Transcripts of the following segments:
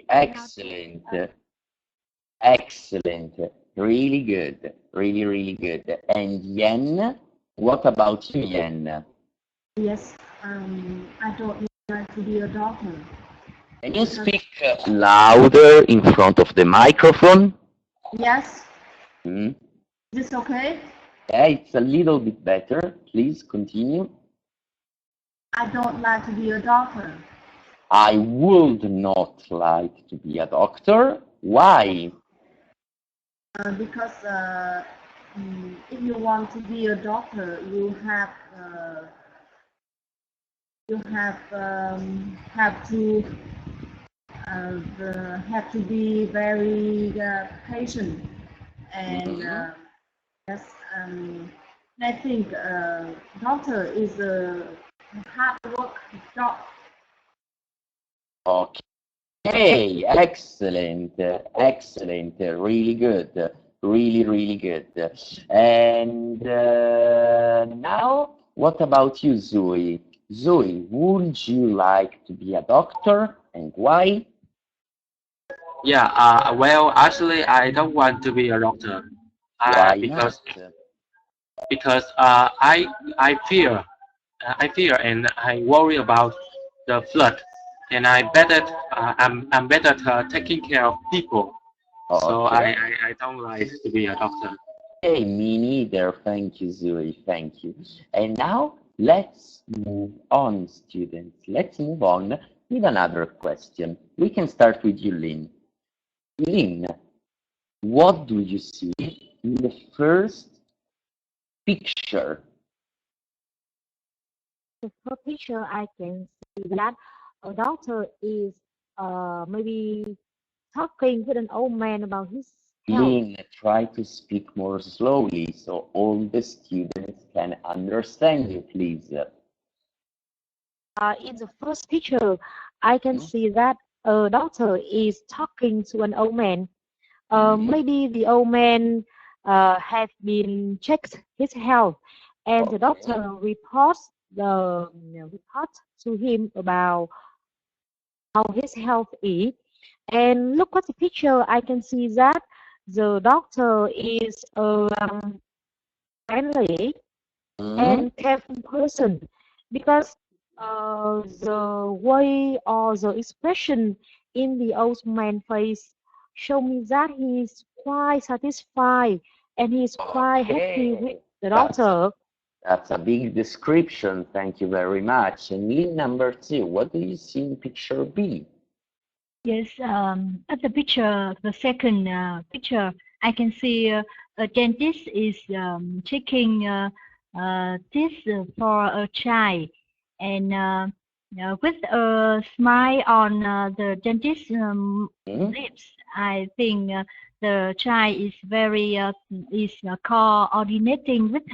Excellent. Excellent. Really good. Really, really good. And Yen, what about you, Yen? Yes, I don't like to be a doctor. Can you speak louder in front of the microphone? Yes. Hmm? Is this okay? Yeah, it's a little bit better. Please continue. I don't like to be a doctor. I would not like to be a doctor. Why? Because if you want to be a doctor, have to be very patient, and yes, I think doctor is a hard work job. Okay, excellent, excellent, really good, really, really good. And now, what about you, Zoe? Zoe, would you like to be a doctor and why? Yeah, well, actually, I don't want to be a doctor Why because not? I fear and I worry about the flood, and I'm better at taking care of people. So Okay. I don't like to be a doctor. Hey, me neither. Thank you, Zoe. Thank you. And now let's move on, students. Let's move on with another question. We can start with you, Lynn. Lynn, what do you see in the first picture? The first picture I can see that a doctor is maybe talking with an old man about his health. Lynn, try to speak more slowly so all the students can understand you, please. In the first picture, I can see that a doctor is talking to an old man. Maybe the old man has been checked his health, and the doctor report to him about how his health is. And look at the picture, I can see that the doctor is a friendly and careful person because the way or the expression in the old man's face show me that he is quite satisfied and he is quite happy with the doctor. That's a big description. Thank you very much. And Lynn, number 2, what do you see in picture B? Yes, at the picture, the second picture, I can see a dentist is checking teeth for a child, and with a smile on the dentist's lips, I think the child is very coordinating with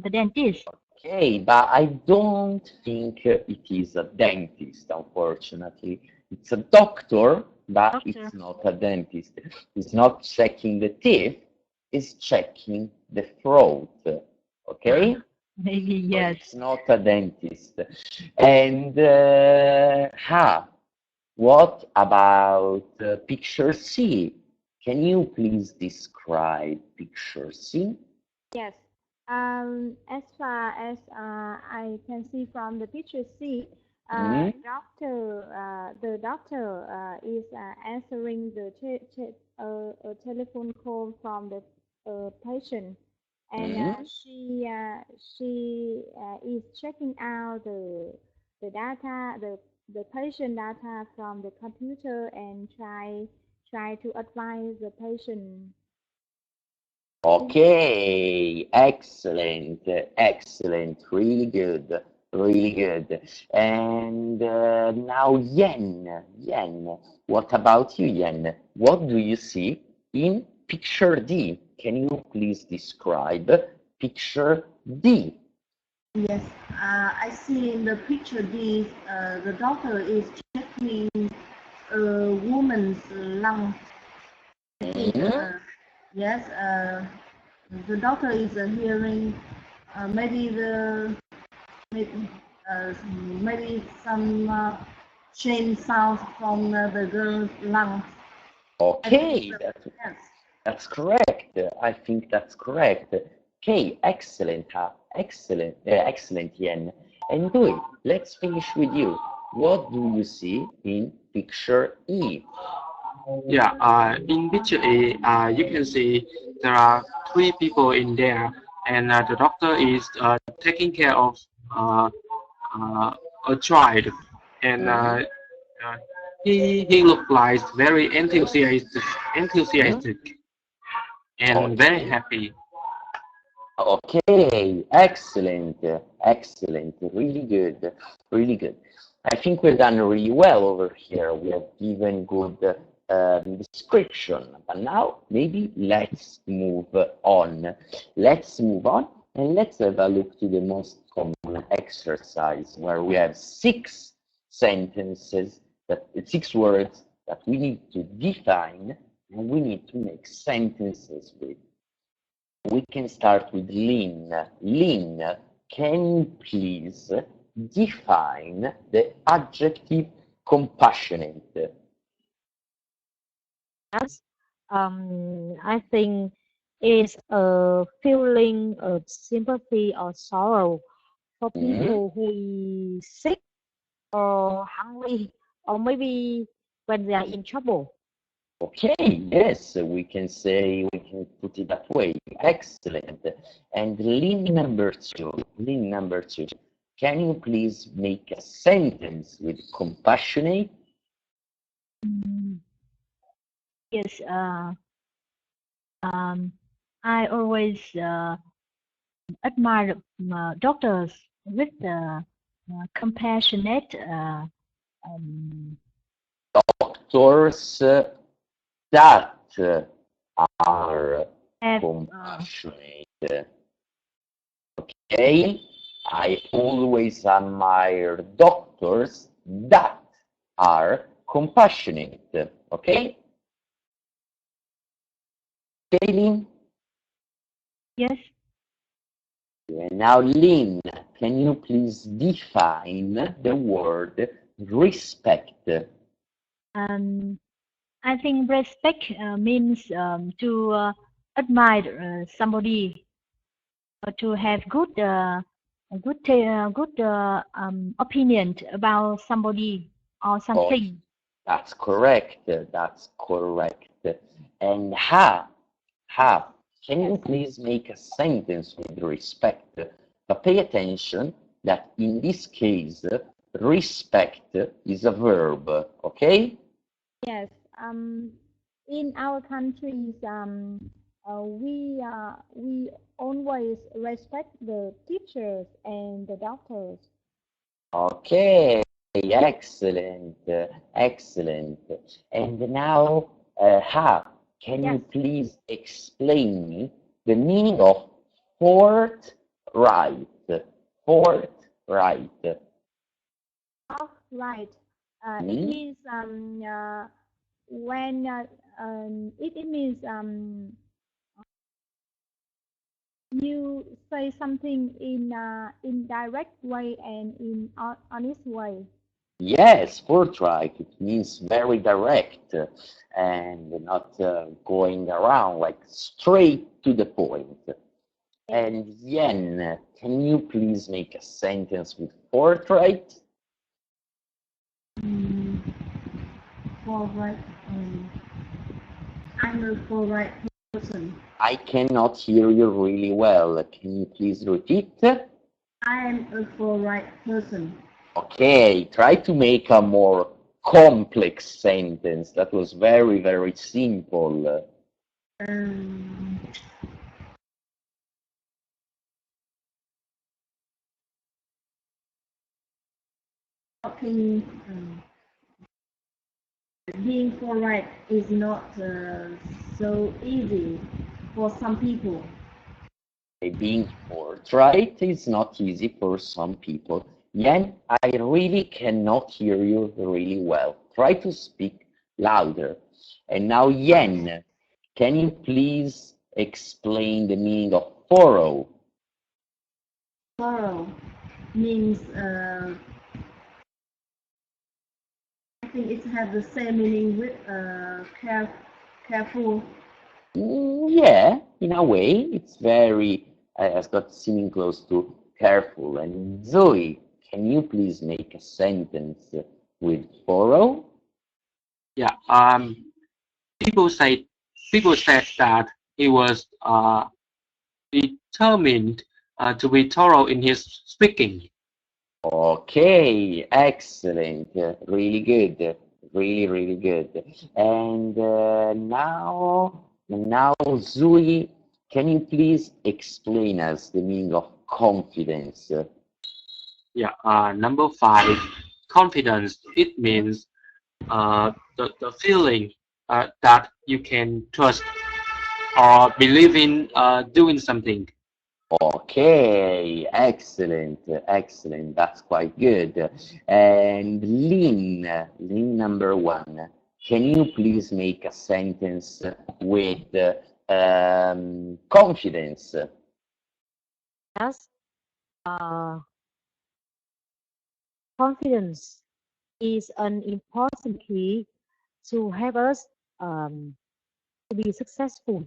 the dentist. Okay, but I don't think it is a dentist, unfortunately. It's a doctor, but it's not a dentist. It's not checking the teeth, it's checking the throat. Okay? Maybe, yes. It's not a dentist. And what about picture C? Can you please describe picture C? Yes. As far as I can see from the picture C, the doctor is answering a telephone call from the patient, and she is checking out the data, the patient data from the computer and try to advise the patient. Okay, excellent, excellent, really good, really good. And now Yen, what about you, Yen? What do you see in picture D? Can you please describe picture D? Yes, I see in the picture D, the doctor is checking a woman's lung. Yes, the doctor is hearing maybe some change sound from the girl's lungs. Okay, Yes. that's correct. I think that's correct. Okay, excellent, excellent, excellent, Yen. And Dui, let's finish with you. What do you see in picture E? Yeah, in picture A, you can see there are three people in there, and the doctor is taking care of a child, and he looked like very enthusiastic and very Okay. happy. Okay, excellent, excellent, really good, really good. I think we've done really well over here. We have given good description, but now maybe let's move on. Let's move on and let's have a look to the most common exercise where we have six sentences, six words that we need to define and we need to make sentences with. We can start with Lynn. Lynn, can you please define the adjective compassionate? Yes. I think it's a feeling of sympathy or sorrow for people who is sick or hungry, or maybe when they are in trouble. Okay, yes, we can say, we can put it that way. Excellent. And Lynn number two, can you please make a sentence with compassionate? Mm, Yes, I always admire doctors with compassionate Doctors that are have compassionate. Okay, I always admire doctors that are compassionate. Okay, Lynn? yes. And now, Lynn, can you please define the word respect? I think respect means to admire somebody, or to have good opinion about somebody or Oh, something. that's correct. That's correct. And can you please make a sentence with respect? But pay attention that in this case, respect is a verb, okay? Yes. In our countries, we always respect the teachers and the doctors. Okay, excellent, excellent. And now, can you Yes. please explain me the meaning of forthright? Forthright. Oh, right. It Hmm? means when it means you say something in direct way and in honest way. Yes, forthright. It means very direct and not going around, like straight to the point. And Yen, can you please make a sentence with forthright? Forward. I'm a forward person. I cannot hear you really well. Can you please repeat? I am a forward person. Okay, try to make a more complex sentence. That was very, very simple. Um, talking, being forward is not so easy for some people. Being forthright is not easy for some people. Yen, I really cannot hear you really well. Try to speak louder. And now, Yen, can you please explain the meaning of furrow? Furrow means think it has the same meaning with careful. Yeah, in a way, it's very, it's got seeming close to careful. And Zoe, can you please make a sentence with thorough? Yeah. People say people said that he was determined to be thorough in his speaking. Okay, excellent. Really good. Really, really good. And now, Zoe, can you please explain us the meaning of confidence? Yeah. Number 5, confidence. It means the feeling that you can trust or believe in doing something. Okay, excellent, excellent. That's quite good. And Lynn number 1, can you please make a sentence with confidence? Yes. Confidence is an important key to help us to be successful.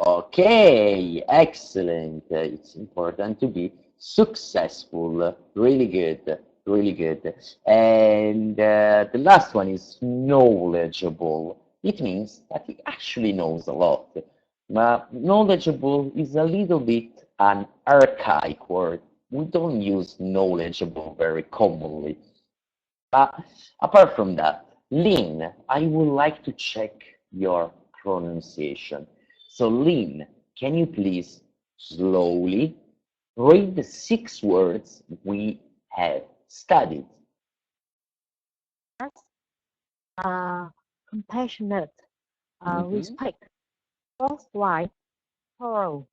Okay, excellent. It's important to be successful. Really good, really good. And the last one is knowledgeable. It means that he actually knows a lot. But knowledgeable is a little bit an archaic word. We don't use knowledgeable very commonly. But apart from that, Lynn, I would like to check your pronunciation. So, Lynn, can you please slowly read the 6 words we have studied? Yes. Compassionate, respect, forthright, thorough,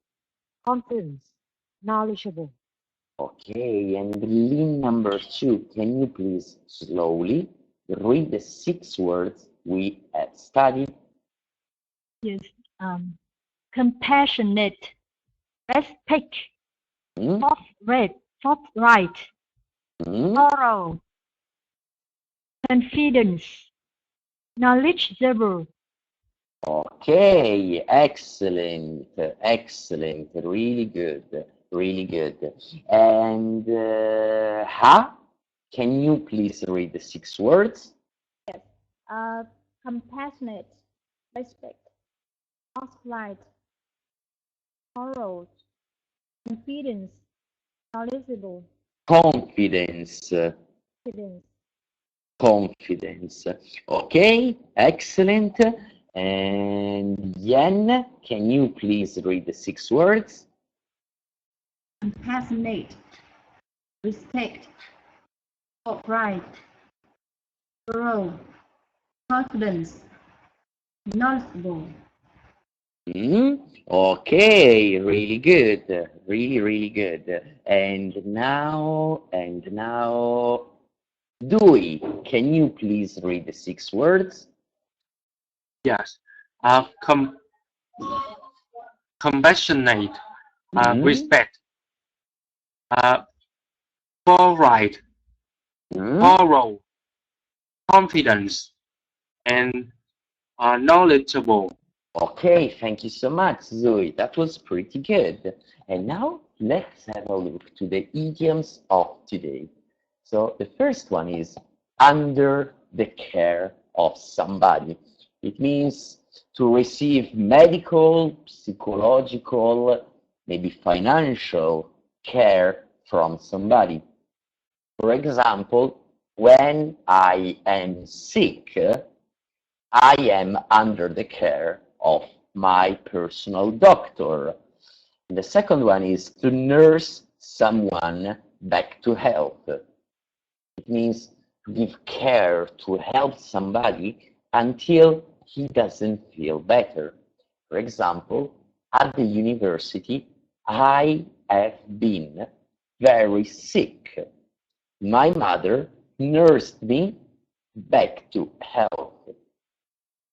confidence, knowledgeable. Okay, and Lynn number 2, can you please slowly read the 6 words we have studied? Yes. Compassionate, respect, Hmm? forthright, Hmm? thorough, confidence, knowledgeable. Okay, excellent, excellent, really good, really good. And Ha, can you please read the 6 words? Yes. Compassionate, respect, forthright, thorough, confidence, knowledgeable, Confidence, confidence. confidence. Okay, excellent. And Yen, can you please read the 6 words? Compassionate, respect, upright, thorough, confidence, knowledgeable. Okay, really good, really, really good. And now, Dewey, can you please read the 6 words? Yes. Compassionate, respect, forthright, thorough, confidence, and knowledgeable. Okay, thank you so much, Zoe. That was pretty good. And now let's have a look to the idioms of today. So the first one is under the care of somebody. It means to receive medical, psychological, maybe financial care from somebody. For example, when I am sick, I am under the care of my personal doctor. The second one is to nurse someone back to health. It means to give care to help somebody until he doesn't feel better. For example, at the university, I have been very sick. My mother nursed me back to health.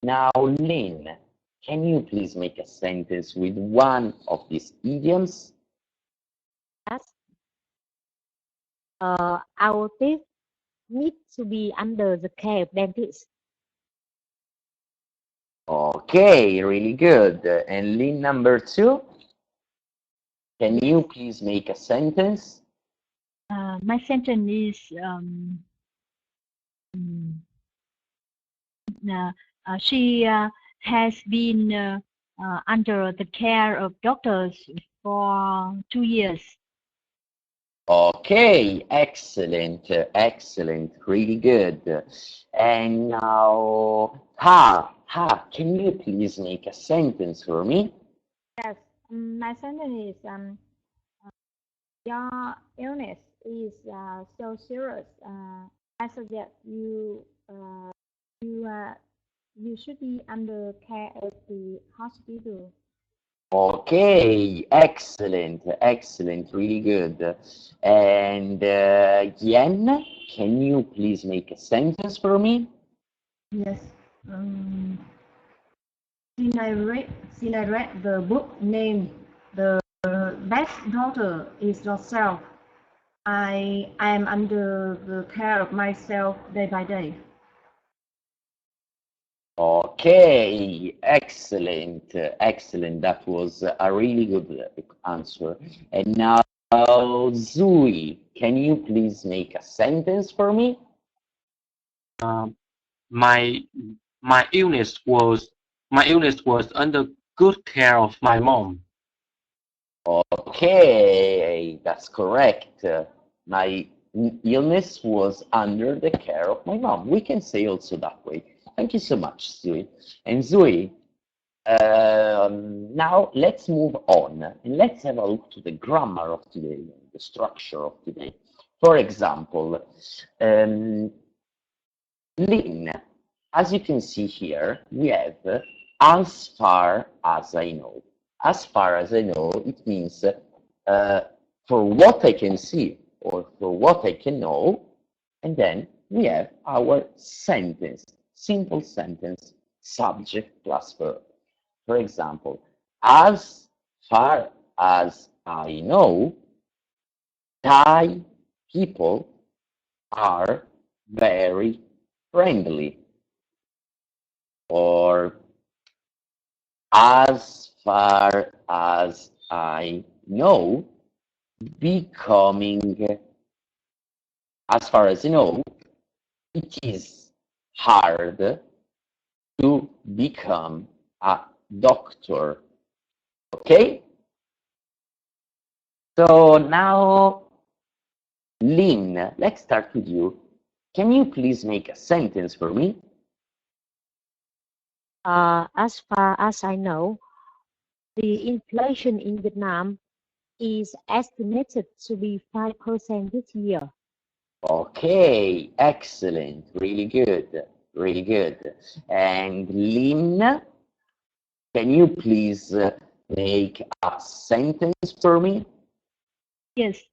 Now, Lynn, can you please make a sentence with one of these idioms? Yes. Autistic, need to be under the care of dentist. Okay, really good. And Lynn, number 2, can you please make a sentence? My sentence is she has been under the care of doctors for 2 years. Okay, excellent, excellent, really good. And now, can you please make a sentence for me? Yes, my sentence is your illness is so serious. I suggest you should be under care of the hospital. Okay, excellent, excellent, really good. And Yen, can you please make a sentence for me? Yes. Since I read the book named The Best Daughter is Yourself, I am under the care of myself day by day. Okay, excellent, excellent. That was a really good answer. And now, Zui, can you please make a sentence for me? My illness was under good care of my mom. Okay, that's correct. My illness was under the care of my mom. We can say also that way. Thank you so much, Zui. And Zui, now let's move on and let's have a look to the grammar of today, the structure of today. For example, Lynn, as you can see here, we have as far as I know. As far as I know, it means for what I can see or for what I can know, and then we have our sentence, simple sentence, subject plus verb. For example, as far as I know, Thai people are very friendly. Or as far as I know, as far as I know, it is hard to become a doctor. Okay? So now, Lynn, let's start with you. Can you please make a sentence for me? As far as I know, the inflation in Vietnam is estimated to be 5% this year. Okay, excellent, really good, really good. And Lynn, can you please make a sentence for me? Yes.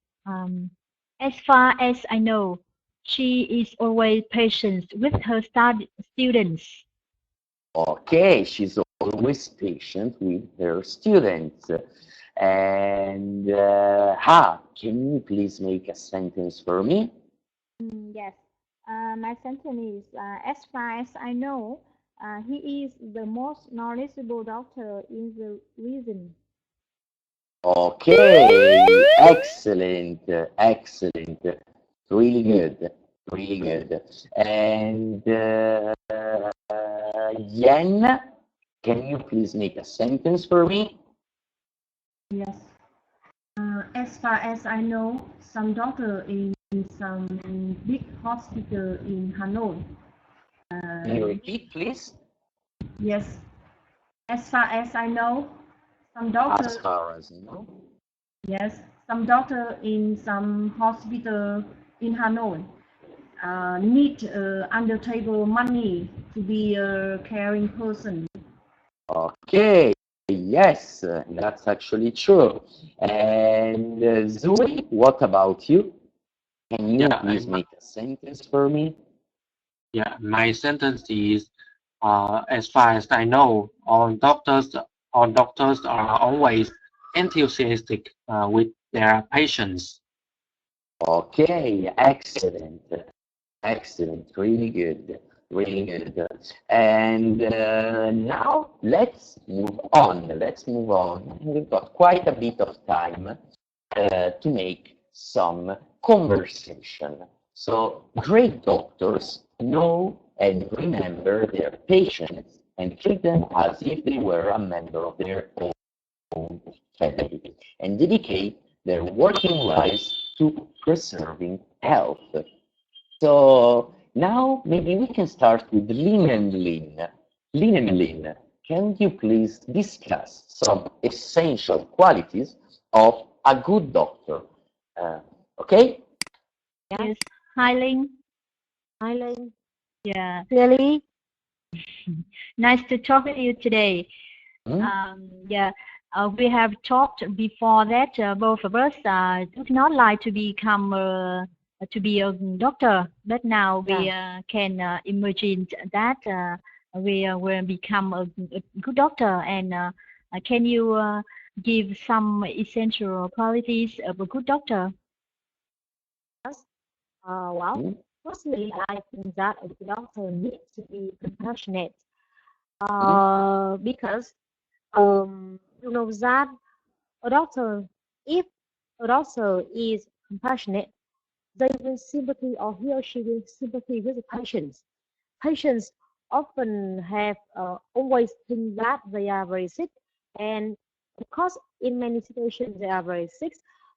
As far as I know, she is always patient with her students. Okay, she's always patient with her students. And can you please make a sentence for me? Yes, my sentence is as far as I know, he is the most knowledgeable doctor in the region. Okay, excellent, excellent, really good, really good. And Yen, can you please make a sentence for me? Yes. As far as I know, some doctor in some big hospital in Hanoi. Can you repeat, please? Yes. As far as I know, some doctor. As far as I know. Yes, some doctor in some hospital in Hanoi need under table money to be a caring person. Okay, yes, that's actually true. And Zui, what about you? Can you please make a sentence for me? Yeah, my sentence is, as far as I know, all doctors are always enthusiastic with their patients. Okay, excellent, Excellent, really good, really good. And now let's move on. Let's move on. We've got quite a bit of time to make some conversation. So great doctors know and remember their patients and treat them as if they were a member of their own family and dedicate their working lives to preserving health. So now maybe we can start with Lin and Lin. Lin and Lin, can you please discuss some essential qualities of a good doctor? Okay? Yes. Hi, Ling. Hi, Lynn. Yeah. Really? Nice to talk to you today. Yeah. We have talked before that both of us do not like to become to be a doctor, but now we can imagine that we will become a good doctor. And can you give some essential qualities of a good doctor? Well, firstly, I think that a doctor needs to be compassionate. Because you know that a doctor, if a doctor is compassionate, they will sympathy, or he or she will sympathy with the patients. Patients often have always think that they are very sick, and of course, in many situations they are very sick.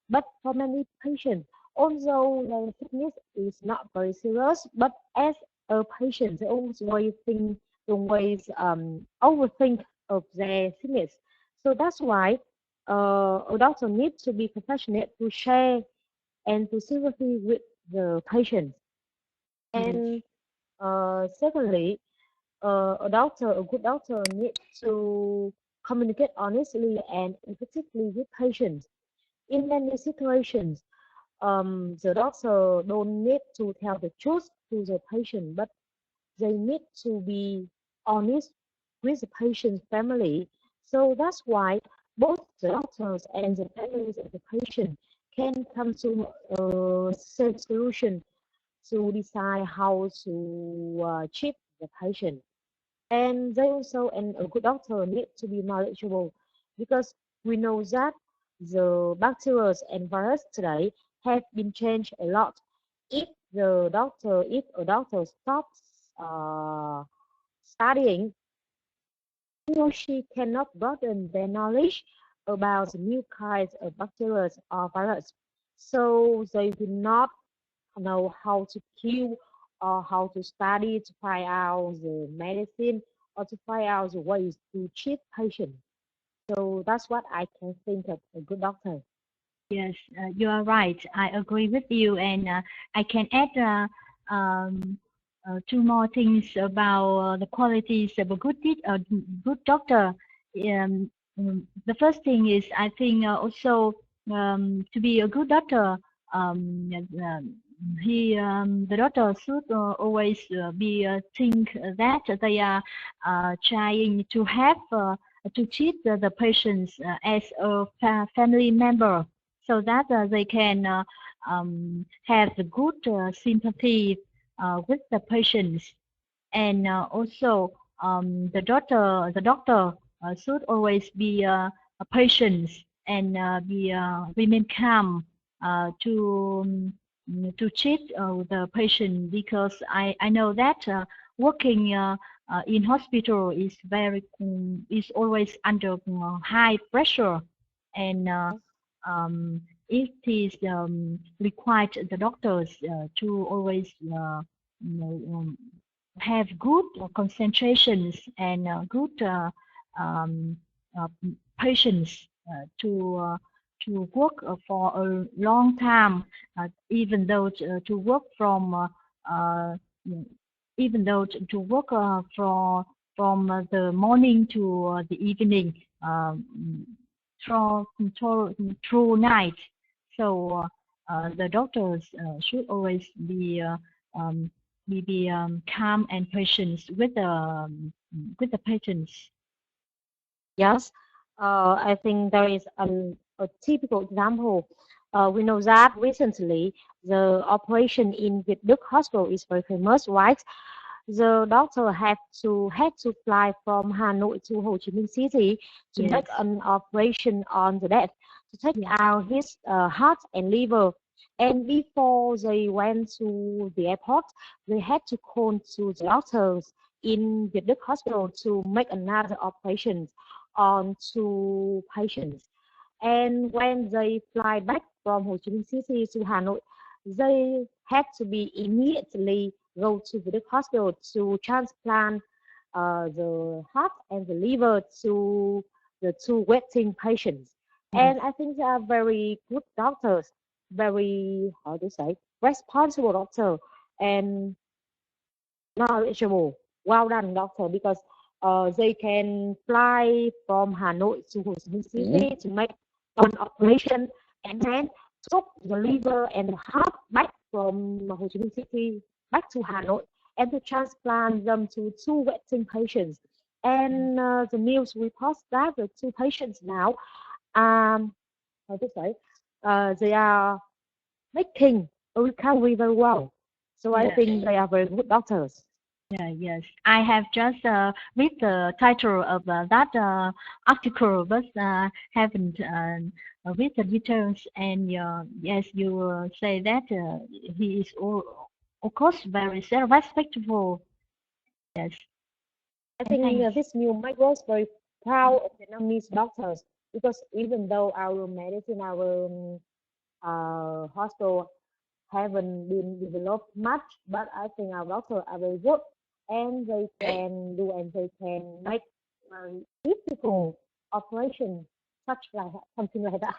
But for many patients, although their sickness is not very serious, but as a patient, they always think, always overthink of their sickness. So that's why a doctor needs to be compassionate to share and to sympathy with the patient. And secondly, a good doctor needs to communicate honestly and effectively with patients. In many situations, the doctor don't need to tell the truth to the patient, but they need to be honest with the patient's family. So that's why both the doctors and the families of the patient can come to a same solution to decide how to treat the patient. And they also, and a good doctor need to be knowledgeable, because we know that the bacteria and virus today have been changed a lot. If a doctor stops studying, he or she cannot broaden their knowledge about new kinds of bacteria or virus. So they will not know how to kill or how to study to find out the medicine or to find out the ways to treat patients. So that's what I can think of a good doctor. Yes, you are right. I agree with you, and I can add two more things about the qualities of a good doctor. The first thing is, I think also to be a good doctor, the doctor should always be think that they are trying to have to treat the patients as a family member, so that they can have the good sympathy with the patients. And also the doctor should always be a patient and remain calm to treat the patient, because I know that working in hospital is is always under high pressure, and it is required the doctors to always have good concentrations and good patience to work for a long time, even though to work from even though to work from the morning to the evening, through night. So the doctors should always be calm and patient with the patients. Yes, I think there is a typical example. We know that recently the operation in Việt Đức Hospital is very famous, right? The doctor had to fly from Hanoi to Ho Chi Minh City to Yes. make an operation on the death to take out his heart and liver. And before they went to the airport, they had to call to the doctors in Việt Đức Hospital to make another operation on two patients. And when they fly back from Ho Chi Minh City to Hanoi, they had to be immediately go to the hospital to transplant the heart and the liver to the two waiting patients. And I think they are very good doctors, very, how to say, responsible doctor and knowledgeable. Well done, doctor, because they can fly from Hanoi to Ho Chi Minh City to make an operation and then took the liver and the heart back from Ho Chi Minh City back to Hanoi and to transplant them to two waiting patients. And the news reports that the two patients now, how to say, they are making a recovery very well. So I think they are very good doctors. Yeah, yes. I have just read the title of that article, but haven't read the details. And yes, you say that he is, of course, very respectful. Yes. I think this new Mike was very proud of Vietnamese doctors because even though our medicine, our hospital haven't been developed much, but I think our doctors are very good and they can do and they can make difficult operation such like something like that.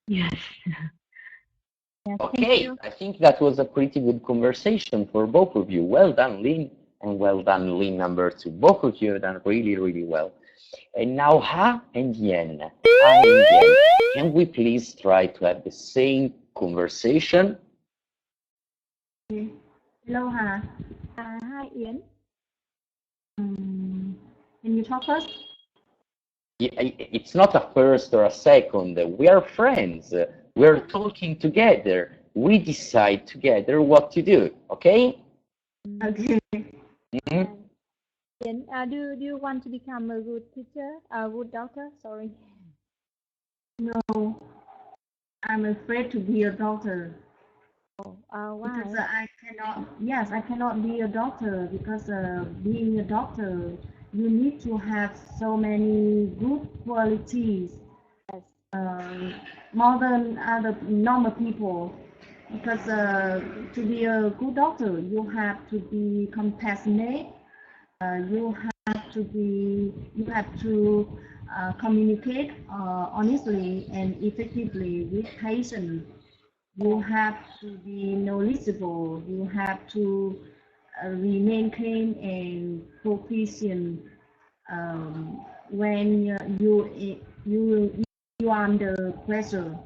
Yes. Yeah, Okay, I think that was a pretty good conversation for both of you. Well done, Lynn, and well done, Lynn number 2. Both of you have done really, really well. And now Ha and Yen. Ha and Yen, can we please try to have the same conversation? Hello, Ha. Hi, Yến. Can you talk first? It's not a first or a second. We are friends. We're talking together. We decide together what to do. Okay? Okay. Yến, do you want to become a good teacher, a good doctor? Sorry. No, I'm afraid to be a doctor. Why? Because I cannot be a doctor because being a doctor, you need to have so many good qualities, more than other normal people. Because to be a good doctor, you have to be compassionate. You have to communicate honestly and effectively with patients. You have to be knowledgeable. You have to remain calm and proficient when you are under pressure.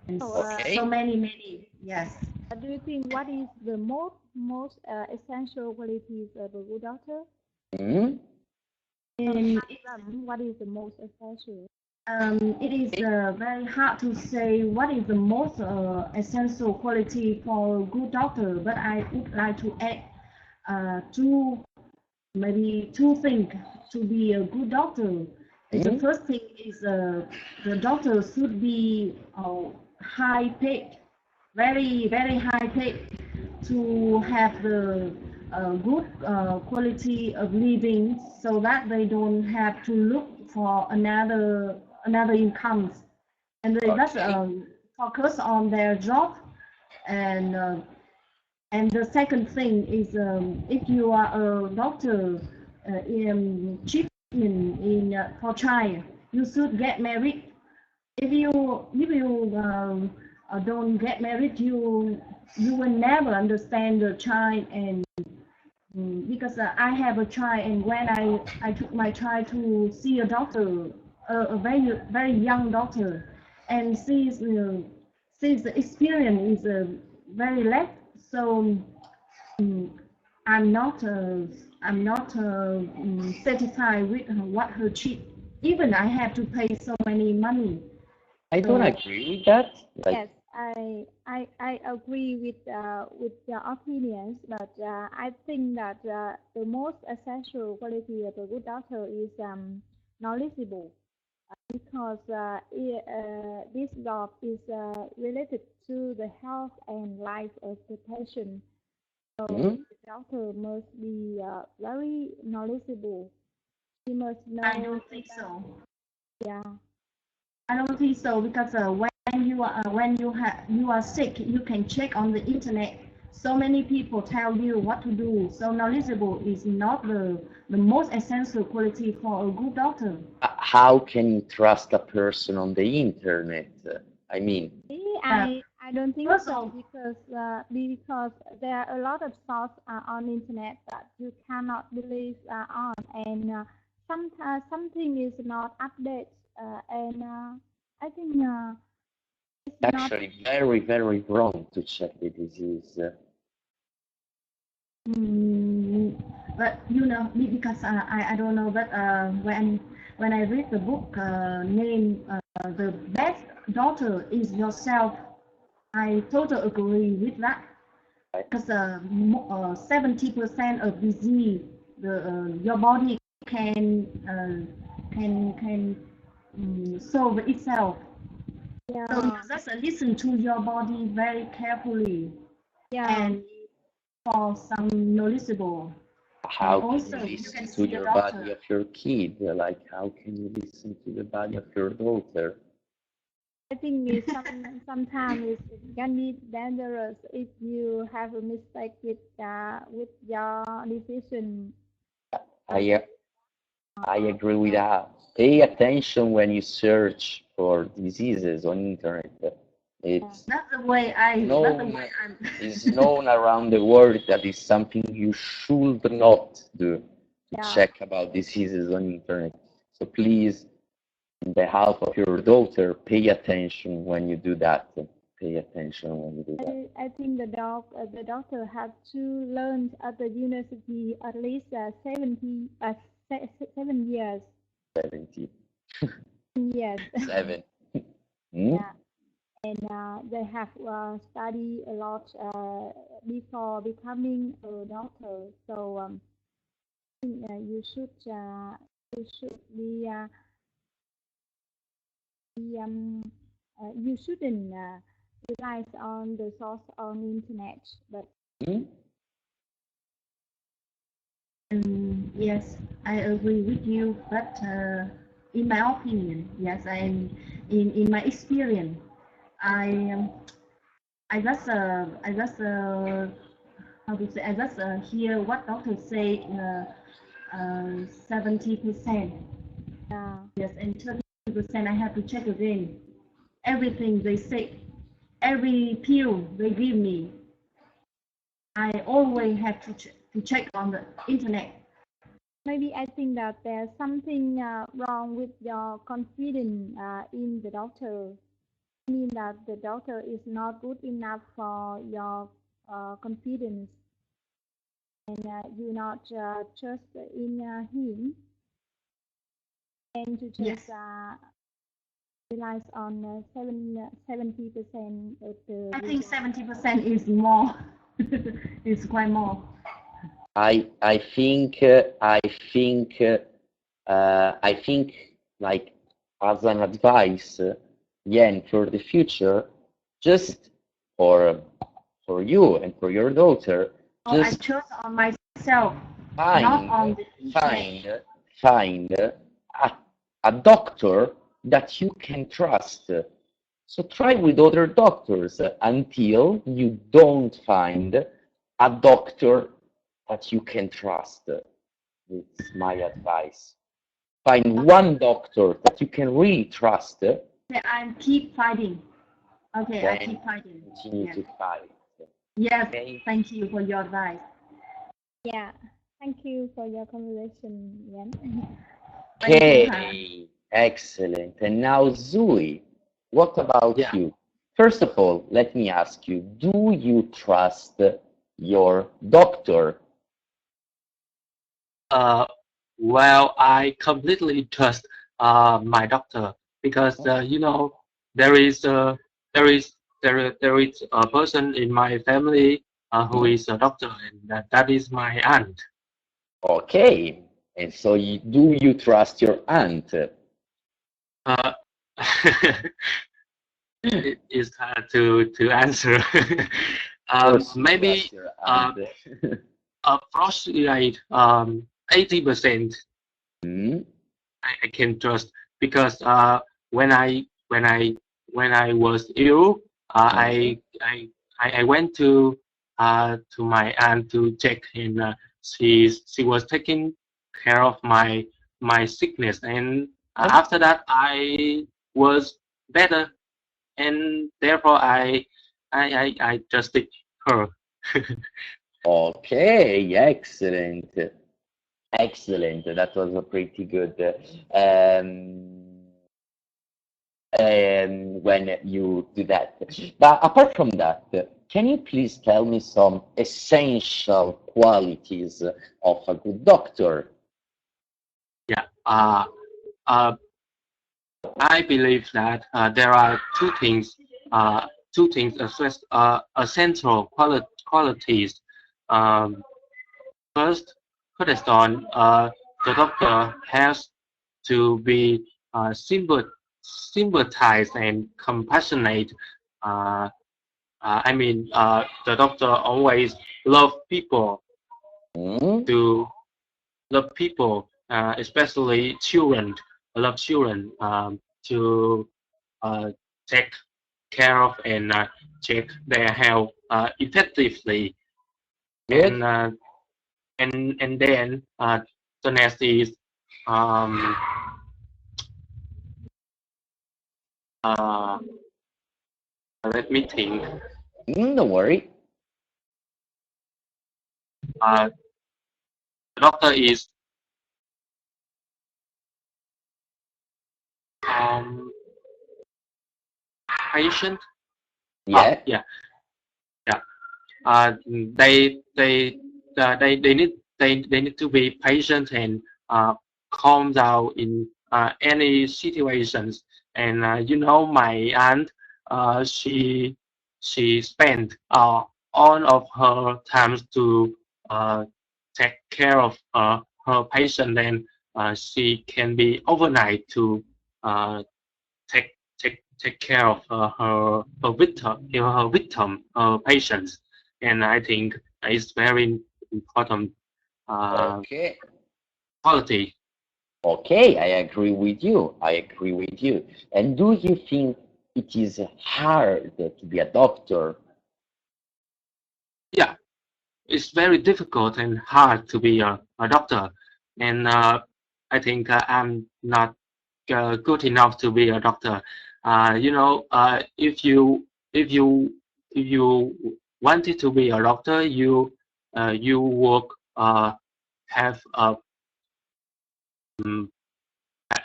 And so many, yes. Do you think what is the most essential qualities of a good doctor? Mm-hmm. And what is the most essential? it is very hard to say what is the most essential quality for a good doctor, but I would like to add maybe two things to be a good doctor. The first thing is the doctor should be high paid, very high paid, to have the good quality of living, so that they don't have to look for another income, and they just focus on their job. And the second thing is if you are a doctor in treatment for child, you should get married. If you don't get married, you will never understand the child. And because I have a child, and when I took my child to see a doctor, a very young doctor, and sees the experience is very less, so I'm not satisfied with what her treat. Even I have to pay so many money. I don't agree with that. Like, Yes, I agree with your opinions, but I think that the most essential quality of a good doctor is knowledgeable, because this job is related to the health and life of the patient. So Mhm. the doctor must be very knowledgeable. He must I know don't think about, so. yeah, I don't think so because when you are sick, you can check on the internet. So many people tell you what to do. So knowledgeable is not the most essential quality for a good doctor. How can you trust a person on the internet? I mean, me, Uh, I don't think First so, of because there are a lot of sources on internet that you cannot believe on, and sometimes something is not updated, and I think it's not. actually, very, very wrong to check the disease. Mm, but because I don't know, but when I read the book named The Best Daughter is Yourself, I totally agree with that. Because 70% of disease, your body can solve itself. So you Yeah, just listen to your body very carefully yeah. and for some knowledgeable. And How can you also, you listen can to see a your doctor. body of your kid? Like, how can you listen to the body of your daughter? I think sometimes it can be dangerous if you have a mistake with your decision. But I I agree with that. Pay attention when you search for diseases on internet. It's That's the known way I'm. is known around the world that is something you should not do to yeah, check about diseases on internet. So please, on behalf of your daughter, pay attention when you do that. Pay attention when you do that. I think the doctor had to learn at the university at least 7 years. 77. Years. Hmm? Yeah, and they have studied a lot before becoming a doctor. So I think you should you shouldn't rely on the source on internet, but Hmm? Yes, I agree with you, but in my opinion, yes, in my experience, I um, I just how to say I just hear what doctors say 70%, uh, yes, and 30% I have to check again. Everything they say, every pill they give me, I always have to check on the internet. maybe I think that there's something wrong with your confidence in the doctor. I mean that the doctor is not good enough for your confidence, and you not trust in him, and to just Yes. relies on 70% of the I think result. 70% is more. It's quite more. I think like as an advice, again for the future, just for for you and for your daughter, Oh, I just chose on myself, not find on the internet. find find a doctor that you can trust. So try with other doctors until you don't find a doctor that you can trust. It's my advice. Find one doctor that you can really trust, Okay, I keep fighting. Okay, I then keep fighting. continue Yes. to fight. Yes. Okay? Thank you for your advice. Yeah, thank you for your conversation, Yan. Thank you, Han. Okay, excellent. And now, Zui, what about Yeah. you? First of all, let me ask you, do you trust your doctor? Uh, well, I completely trust my doctor because you know there is there is a person in my family who is a doctor, and that is my aunt. Okay. And so do you trust your aunt? Uh, it is hard to answer. Maybe approximately 80%. Mm. I can trust, because when I was ill, I went to my aunt to check, and she was taking care of my sickness, and after that I was better, and therefore I trusted her. Okay, excellent. Excellent. That was a pretty good when you do that. But apart from that, can you please tell me some essential qualities of a good doctor? Yeah. I believe that there are two things essential qualities. First, first on, the doctor has to be sympathized and compassionate. I mean, the doctor always love people, to love people, especially children. Love children, to take care of and check their health effectively. Good. And then the next is let me think. Don't worry. The doctor is patient. Yeah. Yeah. They need to be patient and calm down in any situations. And you know, my aunt, she spent all of her times to take care of her patient, and she can be overnight to take care of her victim patients, and I think it's very important Okay. quality. Okay, I agree with you. I agree with you. And do you think it is hard to be a doctor? Yeah, it's very difficult and hard to be a doctor, and I think I'm not good enough to be a doctor. You know, if you if you wanted to be a doctor, you work have a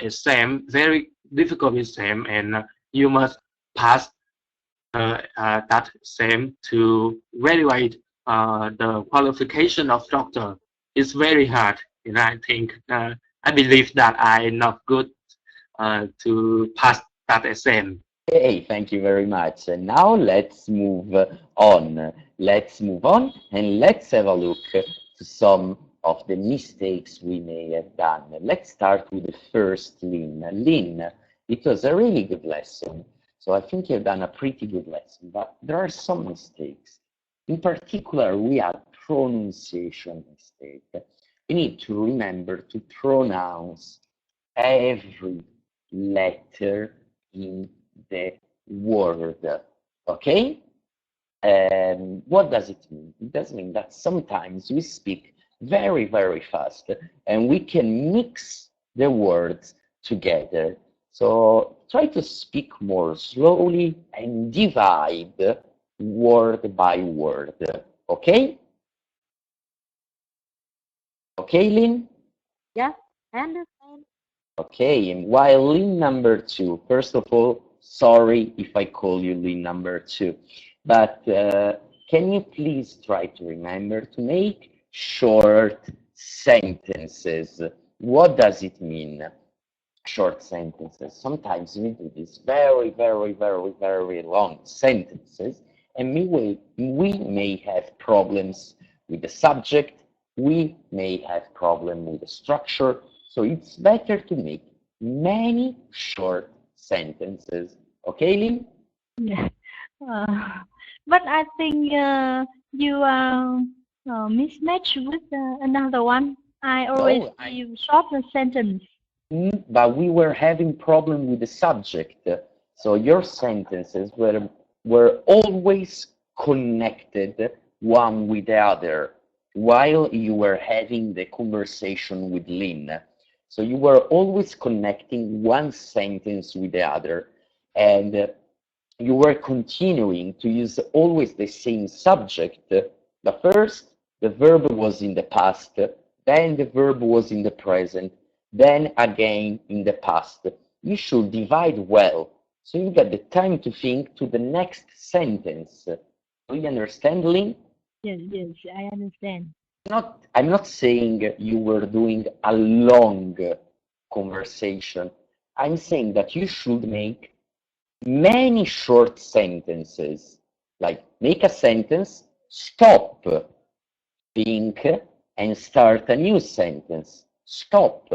exam, very difficult exam, and you must pass that exam to graduate the qualification of doctor. It's very hard, and I think I believe that I'm not good to pass that exam. Hey, thank you very much. And now let's move on. Let's move on and let's have a look to some of the mistakes we may have done. Let's start with the first, Lynn. Lynn, it was a really good lesson. So I think you've done a pretty good lesson, but there are some mistakes. In particular, we have pronunciation mistake. You need to remember to pronounce every letter in the word. Okay? What does it mean? It does mean that sometimes we speak very, very fast and we can mix the words together. So try to speak more slowly and divide word by word. Okay? Okay, Lynn? Yeah, I understand. Okay, and while Lynn number 2, first of all, sorry if I call you Lynn number 2, but can you please try to remember to make short sentences? What does it mean? short sentences. Sometimes we do these very, very, very, very long sentences, and we may have problems with the subject, we may have problem with the structure, so it's better to make many short sentences. Okay, Lynn? Yeah. But I think you are mismatched with another one. I always see short sentence. But we were having problem with the subject, so your sentences were always connected one with the other while you were having the conversation with Lynn. So you were always connecting one sentence with the other, and you were continuing to use always the same subject. But first, the verb was in the past, then the verb was in the present, then again in the past. You should divide well, so you get the time to think to the next sentence. Do you understand, Lynn? Yes, yes, I understand. I'm not saying you were doing a long conversation. I'm saying that you should make many short sentences. Like, make a sentence, stop, think, and start a new sentence. Stop,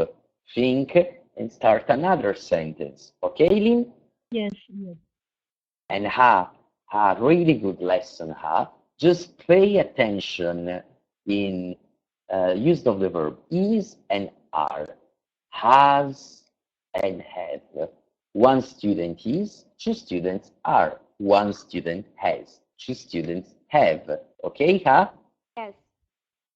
think, and start another sentence. Okay, Lynn? Yes, yes. And a really good lesson, just pay attention in use of the verb is and are, has and have. One student is, two students are. One student has, two students have. Okay, Yes.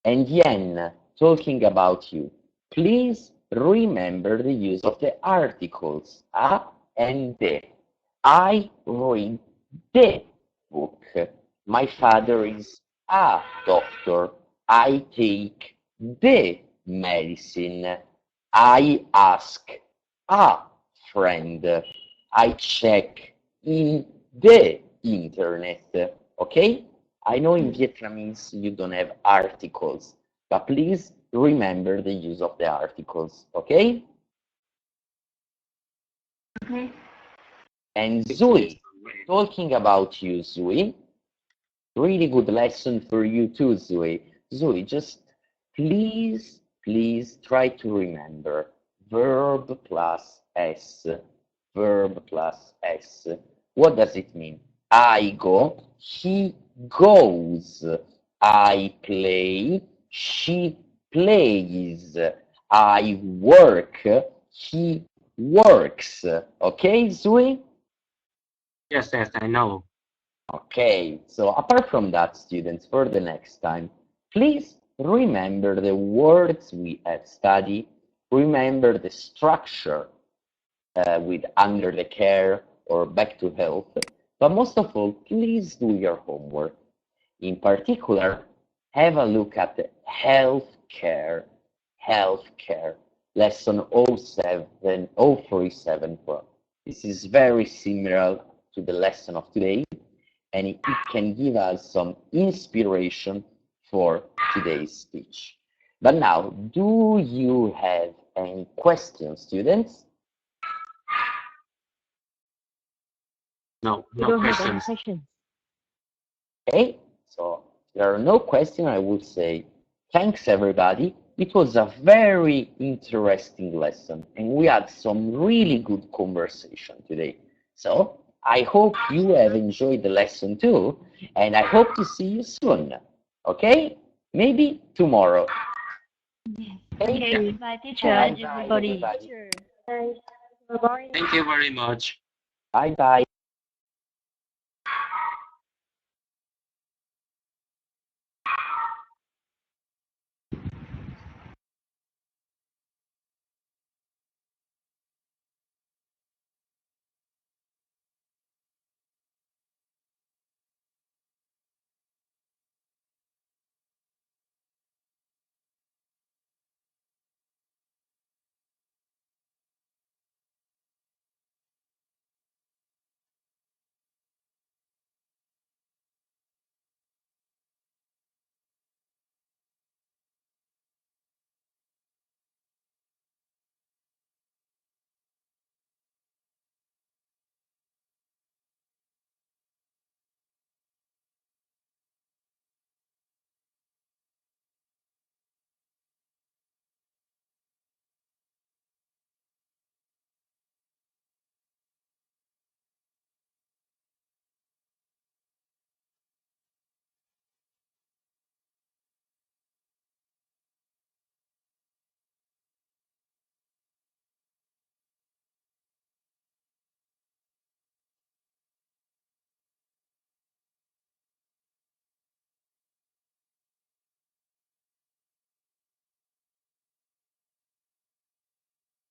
And Yen, talking about you, please remember the use of the articles a and de. I read the book. My father is a doctor. I take the medicine. I ask a friend. I check in the internet. Okay? I know in Vietnamese you don't have articles, but please remember the use of the articles. Okay? Okay. And Zui, talking about you, Zui, really good lesson for you too, Zui. Zui, just please try to remember verb plus S. Verb plus S. What does it mean? I go, he goes. I play, she plays. I work, he works. Okay, Zui? Yes, yes, I know. Okay, so apart from that, students, for the next time, please remember the words we have studied, remember the structure with under the care or back to health, but most of all, please do your homework. In particular, have a look at the healthcare, lesson 037. This is very similar to the lesson of today, and it can give us some inspiration for today's speech. But now, do you have any questions, students? No, We no don't have any questions. questions. Okay, so if there are no questions, I would say thanks everybody. It was a very interesting lesson, and we had some really good conversation today. So I hope you have enjoyed the lesson too, and I hope to see you soon. Okay? Maybe tomorrow. Thank Okay, you. bye teacher Bye, and everybody. everybody. Sure. Bye. Bye. Thank you very much. Bye bye.